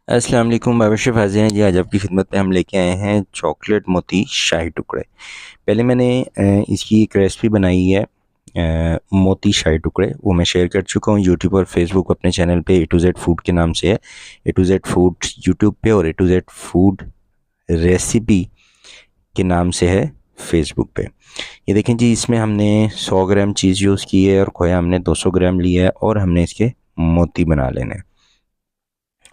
अस्सलाम वालेकुम, बाबर शेफ़ हाज़िर हैं जी। आज आपकी खिदमत में हम लेके आए हैं चॉकलेट मोती शाही टुकड़े। पहले मैंने इसकी एक रेसिपी बनाई है, मोती शाही टुकड़े, वो मैं शेयर कर चुका हूँ यूट्यूब और फेसबुक अपने चैनल पे। ए टू जेड फूड के नाम से है। ए टू जेड फूड यूट्यूब पे और ए टू जेड फूड रेसिपी के नाम से है फेसबुक पे। ये देखें जी, इसमें हमने 100 ग्राम चीज़ यूज़ की है और खोया हमने 200 ग्राम लिया है और हमने इसके मोती बना लेने हैं।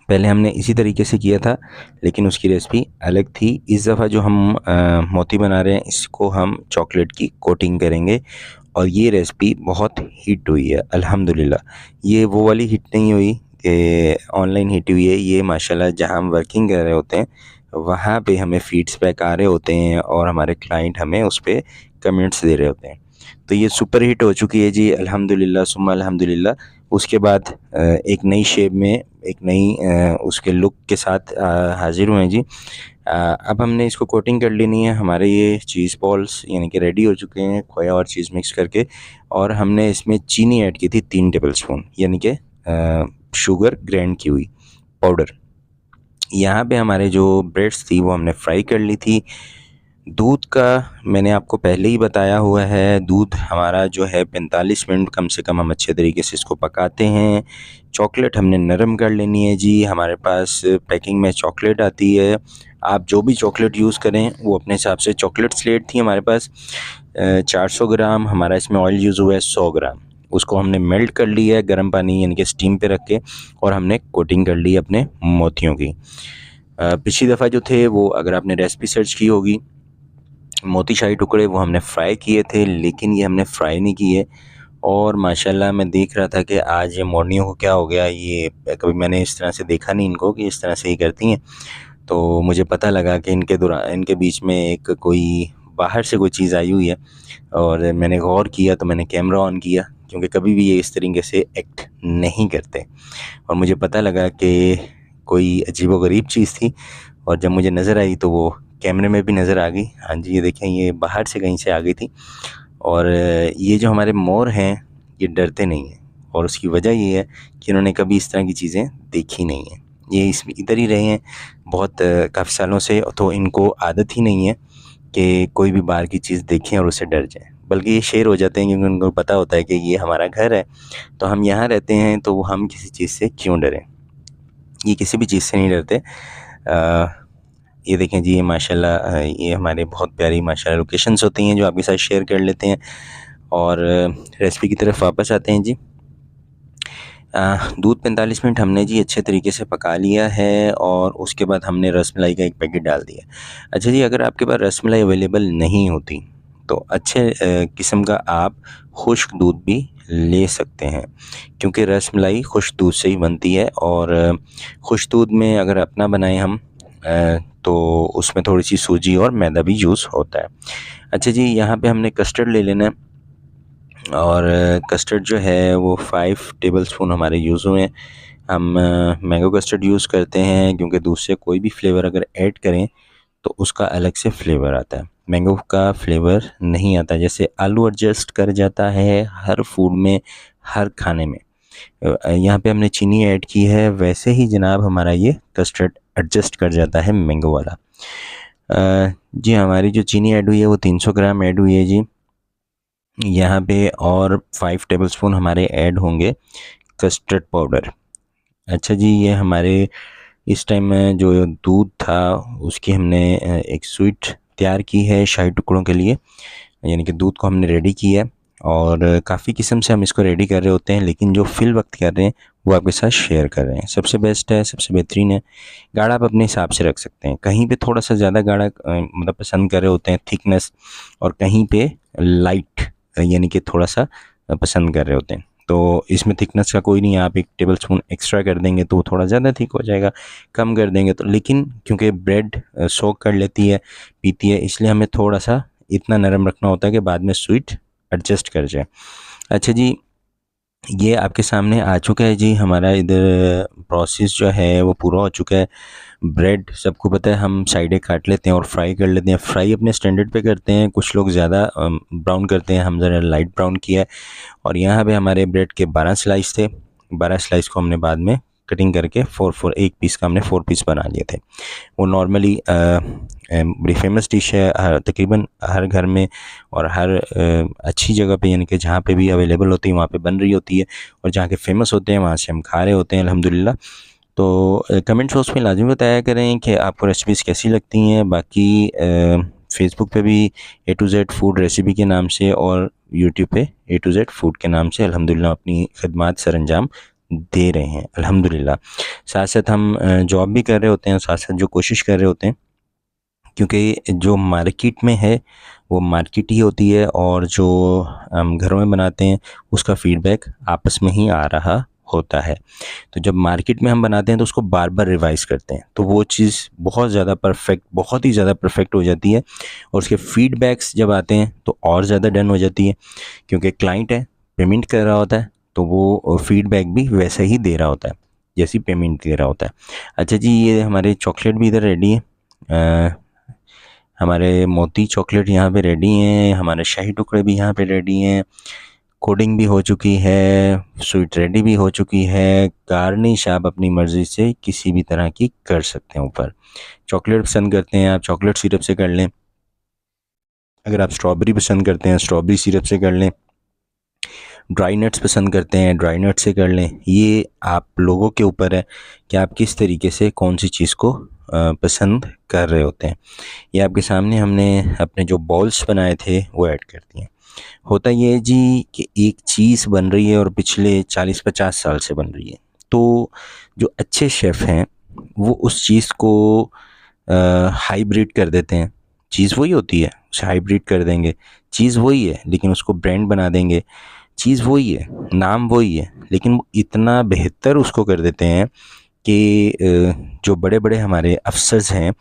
पहले हमने इसी तरीके से किया था, लेकिन उसकी रेसिपी अलग थी। इस दफ़ा जो हम मोती बना रहे हैं, इसको हम चॉकलेट की कोटिंग करेंगे और ये रेसिपी बहुत हिट हुई है अल्हम्दुलिल्लाह। ये वो वाली हिट नहीं हुई कि ऑनलाइन हिट हुई है, ये माशाल्लाह जहाँ हम वर्किंग कर रहे होते हैं वहाँ पे हमें फीडबैक आ रहे होते हैं और हमारे क्लाइंट हमें उस पे कमेंट्स दे रहे होते हैं। तो ये सुपर हिट हो चुकी है जी, अल्हम्दुलिल्लाह सुम्मा अल्हम्दुलिल्लाह। उसके बाद एक नई शेप में, एक नई उसके लुक के साथ हाज़िर हुए हैं जी। अब हमने इसको कोटिंग कर लेनी है। हमारे ये चीज़ बॉल्स यानी कि रेडी हो चुके हैं, खोया और चीज़ मिक्स करके। और हमने इसमें चीनी ऐड की थी 3 टेबलस्पून, यानी कि शुगर ग्राइंड की हुई पाउडर। यहाँ पे हमारे जो ब्रेड्स थी वो हमने फ्राई कर ली थी। दूध का मैंने आपको पहले ही बताया हुआ है, दूध हमारा जो है 45 मिनट कम से कम हम अच्छे तरीके से इसको पकाते हैं। चॉकलेट हमने नरम कर लेनी है जी। हमारे पास पैकिंग में चॉकलेट आती है, आप जो भी चॉकलेट यूज़ करें वो अपने हिसाब से। चॉकलेट स्लेट थी हमारे पास 400 ग्राम, हमारा इसमें ऑयल यूज़ हुआ है 100 ग्राम। उसको हमने मेल्ट कर लिया है गर्म पानी यानी कि स्टीम पे रख के, और हमने कोटिंग कर ली अपने मोतियों की। पिछली दफ़ा जो थे वो, अगर आपने रेसिपी सर्च की होगी, मोती शाही टुकड़े वो हमने फ्राई किए थे, लेकिन ये हमने फ्राई नहीं किए। और माशाल्लाह मैं देख रहा था कि आज ये मोरनियों को क्या हो गया, ये कभी मैंने इस तरह से देखा नहीं इनको कि इस तरह से ही करती हैं। तो मुझे पता लगा कि इनके बीच में एक कोई बाहर से कोई चीज़ आई हुई है, और मैंने गौर किया तो मैंने कैमरा ऑन किया, क्योंकि कभी भी ये इस तरीके से एक्ट नहीं करते। और मुझे पता लगा कि कोई अजीबो-गरीब चीज़ थी, और जब मुझे नज़र आई तो वो कैमरे में भी नज़र आ गई। हाँ जी, ये देखें, ये बाहर से कहीं से आ गई थी। और ये जो हमारे मोर हैं, ये डरते नहीं हैं, और उसकी वजह ये है कि इन्होंने कभी इस तरह की चीज़ें देखी नहीं हैं। ये इस इधर ही रहे हैं बहुत काफ़ी सालों से, तो इनको आदत ही नहीं है कि कोई भी बाहर की चीज़ देखें और उससे डर जाएँ। बल्कि ये शेर हो जाते हैं, क्योंकि उनको पता होता है कि ये हमारा घर है, तो हम यहाँ रहते हैं, तो हम किसी चीज़ से क्यों डरें। ये किसी भी चीज़ से नहीं डरते। ये देखें जी, ये माशाल्लाह ये हमारे बहुत प्यारी माशाल्लाह लोकेशंस होती हैं जो आपके साथ शेयर कर लेते हैं। और रेसिपी की तरफ वापस आते हैं जी। दूध 45 मिनट हमने जी अच्छे तरीके से पका लिया है, और उसके बाद हमने रसमलाई का एक पैकेट डाल दिया। अच्छा जी, अगर आपके पास रसमलाई अवेलेबल नहीं होती तो अच्छे किस्म का आप खुश्क दूध भी ले सकते हैं, क्योंकि रसमलाई खुश्क दूध से ही बनती है। और खुश्क दूध में अगर अपना बनाएं हम, तो उसमें थोड़ी सी सूजी और मैदा भी यूज़ होता है। अच्छा जी, यहाँ पे हमने कस्टर्ड ले लेना है, और कस्टर्ड जो है वो 5 टेबलस्पून हमारे यूज़ हुए हैं। हम मैंगो कस्टर्ड यूज़ करते हैं, क्योंकि दूध से कोई भी फ्लेवर अगर ऐड करें तो उसका अलग से फ्लेवर आता है। मैंगो का फ्लेवर नहीं आता, जैसे आलू एडजस्ट कर जाता है हर फूड में, हर खाने में। यहाँ पे हमने चीनी ऐड की है, वैसे ही जनाब हमारा ये कस्टर्ड एडजस्ट कर जाता है मैंगो वाला। जी, हमारी जो चीनी ऐड हुई है वो 300 ग्राम ऐड हुई है जी। यहाँ पे और 5 टेबलस्पून हमारे ऐड होंगे कस्टर्ड पाउडर। अच्छा जी, ये हमारे इस टाइम जो दूध था उसकी हमने एक स्वीट तैयार की है शाही टुकड़ों के लिए, यानी कि दूध को हमने रेडी किया है। और काफ़ी किस्म से हम इसको रेडी कर रहे होते हैं, लेकिन जो फ़िल वक्त कर रहे हैं वो आपके साथ शेयर कर रहे हैं। सबसे बेस्ट है, सबसे बेहतरीन है। गाढ़ा आप अपने हिसाब से रख सकते हैं, कहीं पे थोड़ा सा ज़्यादा गाढ़ा मतलब पसंद कर रहे होते हैं थिकनेस, और कहीं पे लाइट यानी कि थोड़ा सा पसंद कर रहे होते हैं। तो इसमें थिकनेस का कोई नहीं है, आप 1 टेबलस्पून एक्स्ट्रा कर देंगे तो थोड़ा ज़्यादा थिक हो जाएगा, कम कर देंगे तो। लेकिन क्योंकि ब्रेड सोक कर लेती है, पीती है, इसलिए हमें थोड़ा सा इतना नरम रखना होता है कि बाद में स्वीट एडजस्ट कर जाए। अच्छा जी, ये आपके सामने आ चुका है जी। हमारा इधर प्रोसेस जो है वो पूरा हो चुका है। ब्रेड सबको पता है, हम साइडें काट लेते हैं और फ्राई कर लेते हैं। फ्राई अपने स्टैंडर्ड पे करते हैं, कुछ लोग ज़्यादा ब्राउन करते हैं, हम ज़रा लाइट ब्राउन किया है। और यहाँ पे हमारे ब्रेड के 12 स्लाइस थे, 12 स्लाइस को हमने बाद में कटिंग करके 4 एक पीस का हमने 4 पीस बना लिए थे। वो नॉर्मली बड़ी फेमस डिश है, तकरीबन हर घर में और हर अच्छी जगह पे, यानी कि जहाँ पे भी अवेलेबल होती है वहाँ पे बन रही होती है, और जहाँ के फेमस होते हैं वहाँ से हम खा रहे होते हैं अल्हम्दुलिल्लाह। तो कमेंट्स बॉक्स में लाजमी बताया करें कि आपको रेसिपीज़ कैसी लगती हैं। बाकी फ़ेसबुक पे भी ए टू ज़ेड फूड रेसिपी के नाम से और यूट्यूब पे ए टू ज़ेड फूड के नाम से अल्हम्दुलिल्लाह अपनी खिदमत सरअंजाम दे रहे हैं अल्हम्दुलिल्लाह। साथ साथ हम जॉब भी कर रहे होते हैं, साथ साथ जो कोशिश कर रहे होते हैं, क्योंकि जो मार्केट में है वो मार्केट ही होती है, और जो हम घरों में बनाते हैं उसका फ़ीडबैक आपस में ही आ रहा होता है। तो जब मार्केट में हम बनाते हैं तो उसको बार बार रिवाइज़ करते हैं, तो वो चीज़ बहुत ज़्यादा परफेक्ट, बहुत ही ज़्यादा परफेक्ट हो जाती है, और उसके फीडबैक्स जब आते हैं तो और ज़्यादा डन हो जाती है, क्योंकि क्लाइंट है, पेमेंट कर रहा होता है, तो वो फीडबैक भी वैसा ही दे रहा होता है जैसी पेमेंट दे रहा होता है। अच्छा जी, ये हमारे चॉकलेट भी इधर रेडी है, हमारे मोती चॉकलेट यहाँ पे रेडी हैं, हमारे शाही टुकड़े भी यहाँ पे रेडी हैं, कोडिंग भी हो चुकी है, स्वीट रेडी भी हो चुकी है, गार्निश आप अपनी मर्ज़ी से किसी भी तरह की कर सकते हैं ऊपर। चॉकलेट पसंद करते हैं आप, चॉकलेट सिरप से कर लें। अगर आप स्ट्रॉबेरी पसंद करते हैं, स्ट्रॉबेरी सिरप से कर लें। ड्राई नट्स पसंद करते हैं, ड्राई नट से कर लें। ये आप लोगों के ऊपर है कि आप किस तरीके से कौन सी चीज़ को पसंद कर रहे होते हैं। ये आपके सामने हमने अपने जो बॉल्स बनाए थे वो ऐड कर दिए। होता ये है जी कि एक चीज़ बन रही है और पिछले 40-50 साल से बन रही है, तो जो अच्छे शेफ़ हैं वो उस चीज़ को हाइब्रिड कर देते हैं। चीज़ वही होती है, उसे हाइब्रिड कर देंगे। चीज़ वही है लेकिन उसको ब्रांड बना देंगे। चीज़ वही है, नाम वही है, लेकिन वो इतना बेहतर उसको कर देते हैं कि जो बड़े-बड़े हमारे अफ़सर्स हैं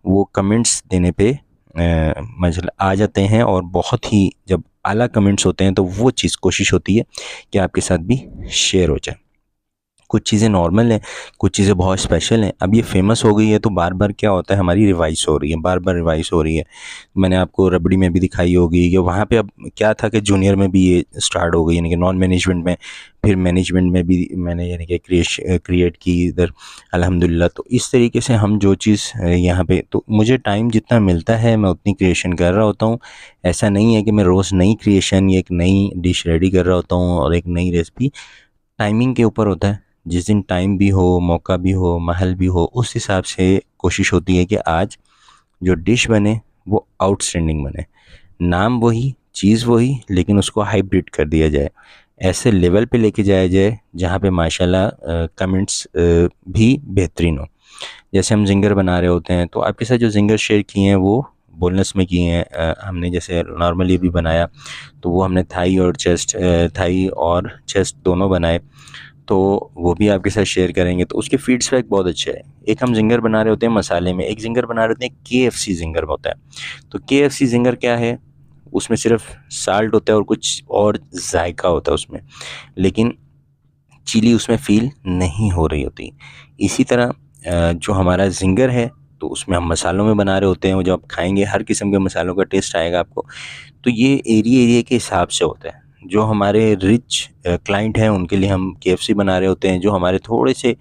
वो कमेंट्स देने पे मतलब आ जाते हैं, और बहुत ही जब आला कमेंट्स होते हैं तो वो चीज़ कोशिश होती है कि आपके साथ भी शेयर हो जाए। कुछ चीज़ें नॉर्मल हैं, कुछ चीज़ें बहुत स्पेशल हैं। अब ये फ़ेमस हो गई है तो बार-बार क्या होता है, हमारी रिवाइज़ हो रही है, बार-बार रिवाइज़ हो रही है। मैंने आपको रबड़ी में भी दिखाई होगी कि वहाँ पे अब क्या था कि जूनियर में भी ये स्टार्ट हो गई, यानी कि नॉन मैनेजमेंट में, फिर मैनेजमेंट में भी मैंने यानी कि क्रिएट की इधर अल्हम्दुलिल्लाह। तो इस तरीके से हम जो चीज़ यहाँ पे, तो मुझे टाइम जितना मिलता है मैं उतनी क्रिएशन कर रहा होता हूँ। ऐसा नहीं है कि मैं रोज़ नई क्रिएशन या एक नई डिश रेडी कर रहा होता हूँ और एक नई रेसिपी। टाइमिंग के ऊपर होता है, जिस दिन टाइम भी हो, मौका भी हो, माहौल भी हो, उस हिसाब से कोशिश होती है कि आज जो डिश बने वो आउटस्टैंडिंग बने। नाम वही, चीज़ वही, लेकिन उसको हाइब्रिड कर दिया जाए। ऐसे लेवल पे लेके जाया जाए जहाँ पे माशाल्लाह कमेंट्स भी बेहतरीन हो। जैसे हम ज़िंगर बना रहे होते हैं तो आपके साथ जो ज़िंगर शेयर किए हैं वो बोनलेस में किए हैं। हमने जैसे नॉर्मली भी बनाया तो वो हमने थाई और चेस्ट दोनों बनाए, तो वो भी आपके साथ शेयर करेंगे। तो उसके फीडबैक बहुत अच्छे हैं। एक हम ज़िंगर बना रहे होते हैं मसाले में, एक ज़िंगर बना रहे होते हैं KFC ज़िंगर होता है। तो KFC ज़िंगर क्या है, उसमें सिर्फ साल्ट होता है और कुछ और जायका होता है उसमें, लेकिन चिली उसमें फ़ील नहीं हो रही होती। इसी तरह जो हमारा ज़िंगर है तो उसमें हम मसालों में बना रहे होते हैं, वो जब आप खाएँगे हर किस्म के मसालों का टेस्ट आएगा आपको। तो ये एरिया के हिसाब से होता है। जो हमारे रिच क्लाइंट हैं उनके लिए हम KFC बना रहे होते हैं, जो हमारे थोड़े से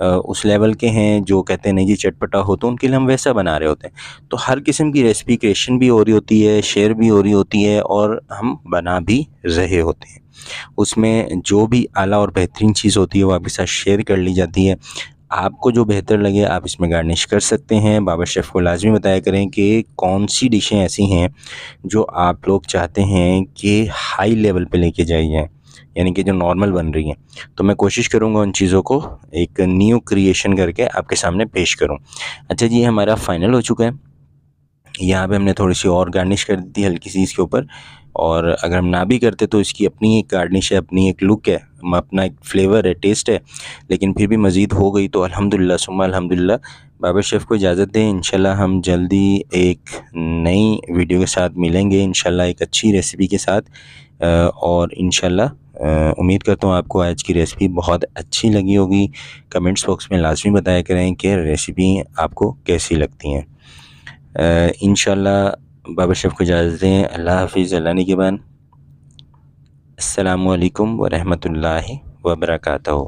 उस लेवल के हैं जो कहते हैं नहीं जी चटपटा हो, तो उनके लिए हम वैसा बना रहे होते हैं। तो हर किस्म की रेसिपी क्रिएशन भी हो रही होती है, शेयर भी हो रही होती है, और हम बना भी रहे होते हैं। उसमें जो भी आला और बेहतरीन चीज़ होती है वो आपके साथ शेयर कर ली जाती है। आपको जो बेहतर लगे आप इसमें गार्निश कर सकते हैं। बाबा शेफ़ को लाज़मी बताया करें कि कौन-सी डिशें ऐसी हैं जो आप लोग चाहते हैं कि हाई लेवल पे लेके जाई जाएँ, यानी कि जो नॉर्मल बन रही हैं। तो मैं कोशिश करूँगा उन चीज़ों को एक न्यू क्रिएशन करके आपके सामने पेश करूँ। अच्छा जी, ये हमारा फ़ाइनल हो चुका है। यहाँ पे हमने थोड़ी-सी और गार्निश कर दी थी हल्की-सी इसके ऊपर, और अगर हम ना भी करते तो इसकी अपनी एक गार्निश है, अपनी एक लुक है, अपना एक फ्लेवर है, टेस्ट है, लेकिन फिर भी मज़ीद हो गई तो अल्हम्दुलिल्लाह सुम्मा अल्हम्दुलिल्लाह। बाबा शेफ़ को इजाज़त दें, इंशाल्लाह हम जल्दी एक नई वीडियो के साथ मिलेंगे, इंशाल्लाह एक अच्छी रेसिपी के साथ, और इंशाल्लाह उम्मीद करता हूँ आपको आज की रेसिपी बहुत अच्छी लगी होगी। कमेंट्स बॉक्स में लाज़मी बताया करें कि रेसिपी आपको कैसी लगती हैं। इंशाल्लाह बाबा शेफ़ को इजाज़त दें। अल्लाह हाफ़िज़, अल्लाह निगहबान। अस्सलामु अलैकुम व रहमतुल्लाहि व बरकातहू।